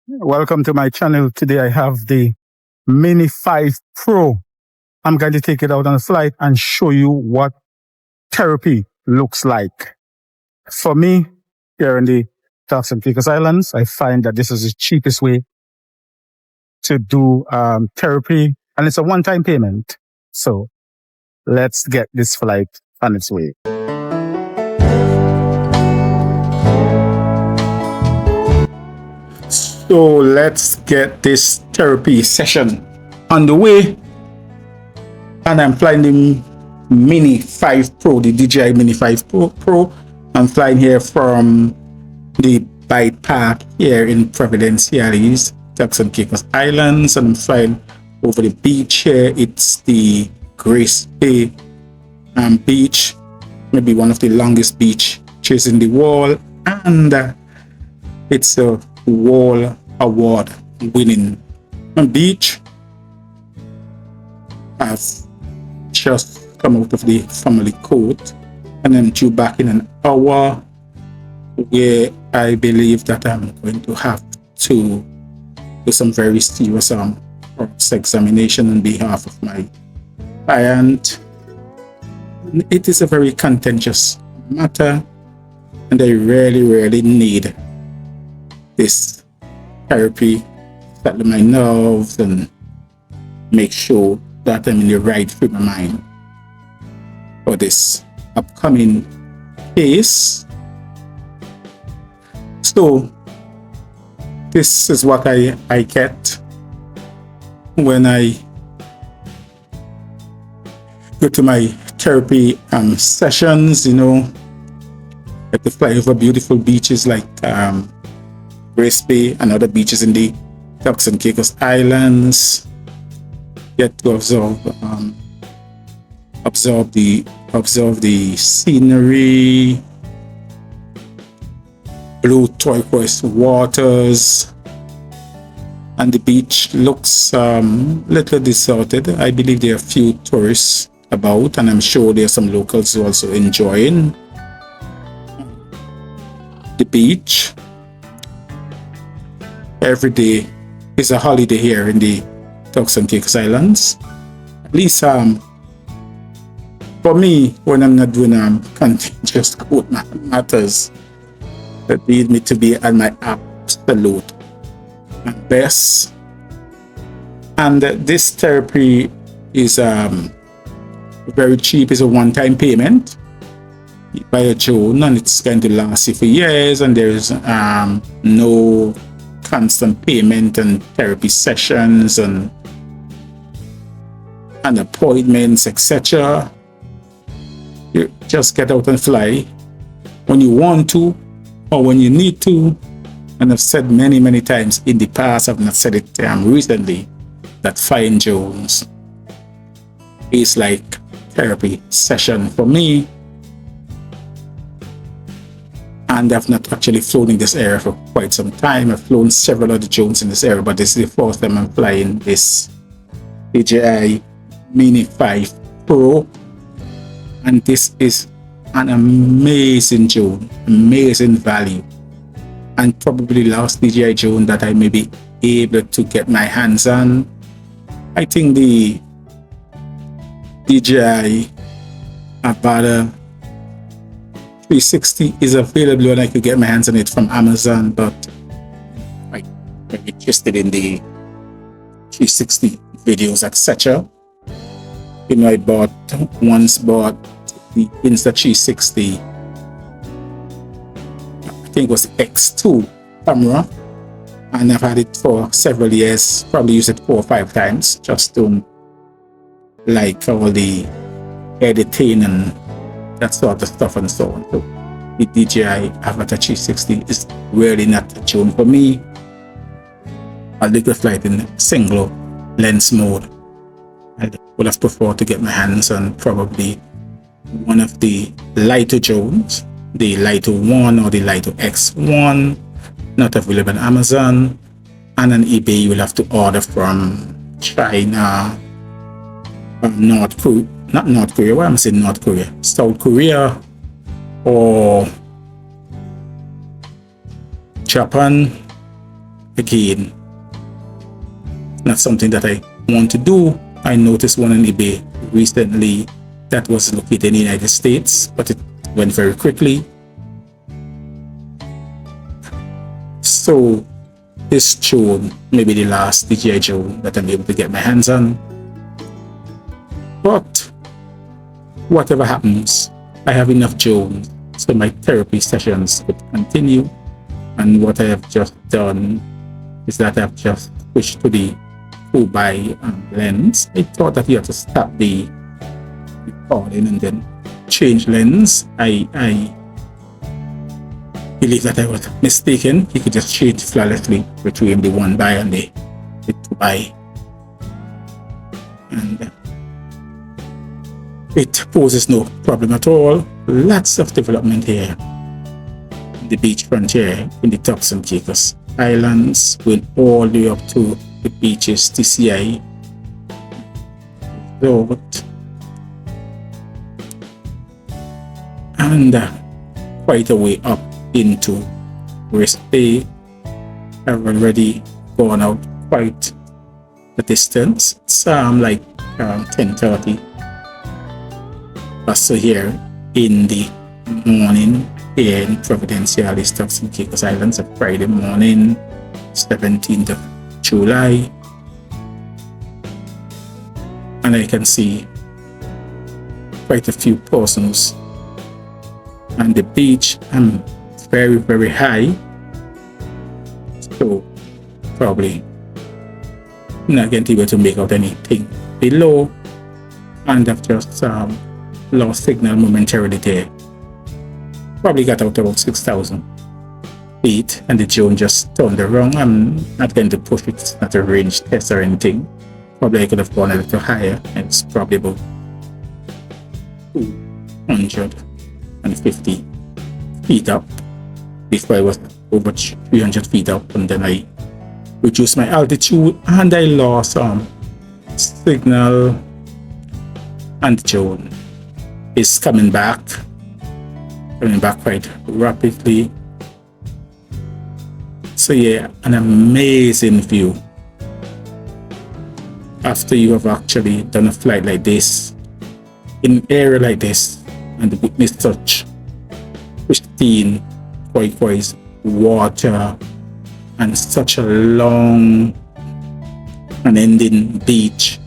Welcome to my channel. Today I have the Mini 5 Pro. I'm going to take it out on a flight and show you what therapy looks like. For me, here in the Turks and Caicos Islands, I find that this is the cheapest way to do therapy, and it's a one-time payment. So let's get this flight on its way. So let's get this therapy session on the way. And I'm flying the Mini 5 Pro, the DJI Mini 5 Pro. I'm flying here from the Bight Par here in Providence, here these Turks and Caicos Islands, and I'm flying over the beach here. It's the Grace Bay beach, maybe one of the longest beaches in the world, and it's a Wall Award winning beach. I've just come out of the family court and I'm due back in an hour, where I believe that I'm going to have to do some very serious examination on behalf of my client. It is a very contentious matter, and I really need this therapy, settle my nerves and make sure that I'm in the right frame of mind for this upcoming case. So this is what I get when I go to my therapy sessions. You know, I have to fly over beautiful beaches like Grace Bay and other beaches in the Turks and Caicos Islands. Get to observe the scenery, blue turquoise waters, and the beach looks little deserted. I believe there are a few tourists about, and I'm sure there are some locals also enjoying the beach. Every day is a holiday here in the Turks and Caicos Islands. At least for me, when I'm not doing contentious court matters that need me to be at my absolute best. And this therapy is very cheap. It's a one-time payment by a June, and it's going to last you for years, and there's no constant payment and therapy sessions and appointments, etc. You just get out and fly when you want to or when you need to. And I've said many times in the past, I've not said it recently, that flying drones is like therapy session for me. And I've not actually flown in this area for quite some time. I've flown several other drones in this area, but this is the first time I'm flying this DJI Mini 5 Pro. And this is an amazing drone, amazing value, and probably last DJI drone that I may be able to get my hands on. I think the DJI Avata 360 is available, and I could get my hands on it from Amazon, but I'm interested in the 360 videos, etc. You know, I once bought the Insta360, I think it was the X2 camera, and I've had it for several years, probably used it 4 or 5 times, just to like all the editing and that sort of stuff and so on. So the DJI Avata 360 is really not a drone for me. I'll take the flight in single lens mode. I would have preferred to get my hands on probably one of the lighter drones, the Lighter 1 or the Lighter X1, not available on Amazon, and on eBay you will have to order from China, North Korea, not North Korea, why am I saying North Korea? South Korea or Japan, again, not something that I want to do. I noticed one on eBay recently that was located in the United States, but it went very quickly. So this drone may be the last DJI drone that I'm able to get my hands on. But whatever happens, I have enough drones so my therapy sessions could continue. And what I have just done is that I've just switched to the 2x lens. I thought that you have to stop the recording and then change lens. I believe that I was mistaken. You could just change flawlessly between the 1x and the 2x. And it poses no problem at all. Lots of development here in the beachfront here in the Turks and Caicos Islands, went all the way up to the beaches, DCI Resort, and quite a way up into West Bay. I've already gone out quite the distance. It's like 10:30. So here in the morning here in Providencial, Turks and Caicos Islands, a Friday morning, 17th of July, and I can see quite a few persons on the beach. I'm very, very high, so probably not going to be able to make out anything below, and I've just lost signal momentarily there. Probably got out about 6,000 feet and the drone just turned around. I'm not going to push it, it's not a range test or anything. Probably I could have gone a little higher. It's probably about 250 feet up. Before I was over 300 feet up, and then I reduced my altitude and I lost signal, and the drone is coming back quite rapidly. So yeah, an amazing view after you have actually done a flight like this in an area like this and witnessed such pristine turquoise water and such a long unending beach.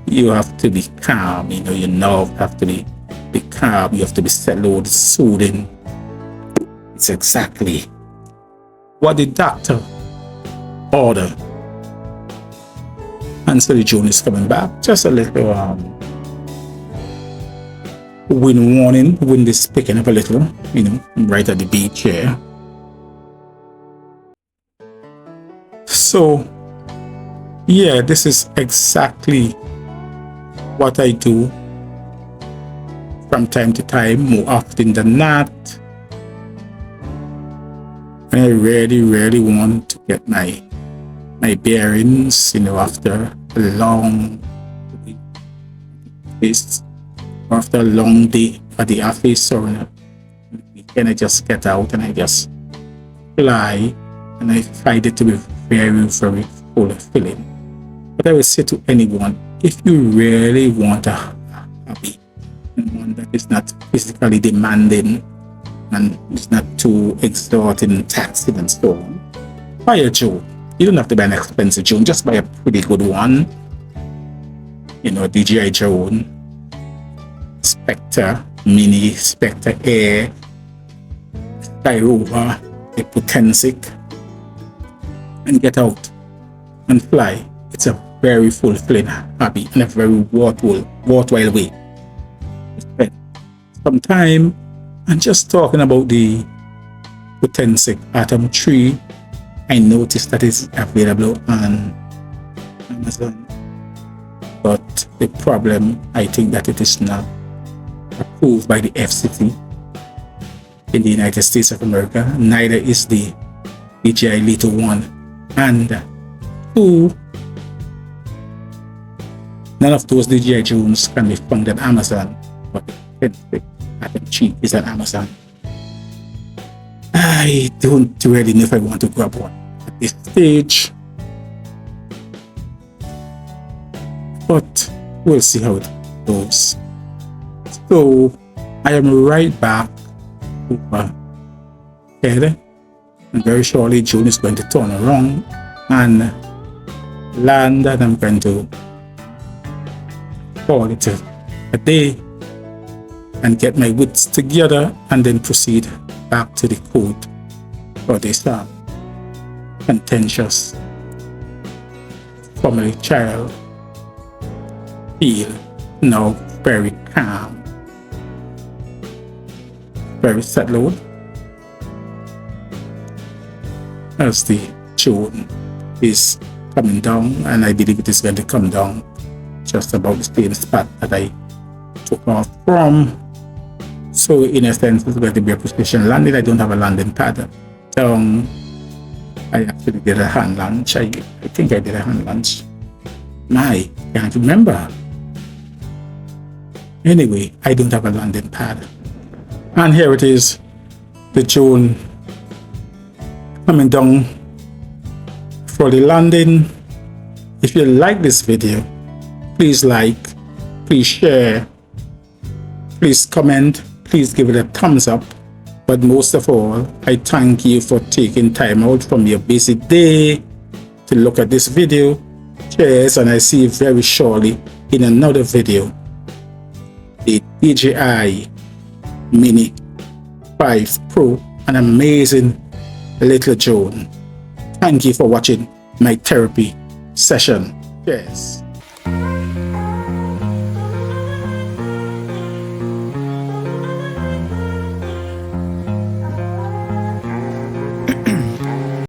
You have to be calm, your nerves have to be calm, you have to be settled, soothing. It's exactly what the doctor ordered. And so the drone is coming back. Just a little wind warning. Wind is picking up a little, right at the beach here. So yeah, this is exactly what I do from time to time, more often than not. And I really want to get my bearings, after a long after a long day at the office or on a weekend. I just get out and I just fly, and I find it to be very fulfilling. But I would say to anyone, if you really want a hobby, and one that is not physically demanding and it's not too exhausting and taxing and so on, buy a drone. You don't have to buy an expensive drone, just buy a pretty good one. A DJI drone, Spectre Mini, Spectre Air, Sky Rover, a Potensic, and get out and fly. It's a very fulfilling hobby and a very worthwhile way to spend some time. And just talking about the Potensic Atom 3, I noticed that it's available on Amazon, but the problem, I think that it is not approved by the FCC in the United States of America. Neither is the DJI Little One, and 2, none of those DJI drones can be found on Amazon, but the Potensic Atom 3 is on Amazon. I don't really know if I want to grab one at this stage, but we'll see how it goes. So I am right back over here, and very shortly June is going to turn around and land, and I'm going to call it a day and get my wits together and then proceed back to the court for this contentious family child. Feel now very calm, very settled as the June is coming down, and I believe it is going to come down just about the same spot that I took off from. So in a sense, it's going to be a precision landing. I don't have a landing pad. I actually did a hand launch. I think I did a hand launch. I can't remember. Anyway, I don't have a landing pad. And here it is, the June coming down for the landing. If you like this video, please like, please share, please comment, please give it a thumbs up. But most of all, I thank you for taking time out from your busy day to look at this video. Cheers, and I see you very shortly in another video. The DJI Mini 5 Pro, an amazing little drone. Thank you for watching my therapy session. Cheers.